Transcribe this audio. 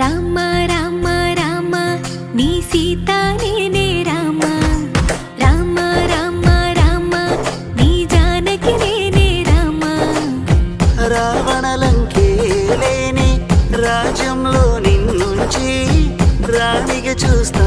రామ రామ రామ నీ సీత నేనే రామ రామ రామ రామ నీ జానకి నేనే రామ రావణలంకే లేని రాజ్యంలో నిన్నుంచి రాణిగా చూస్తా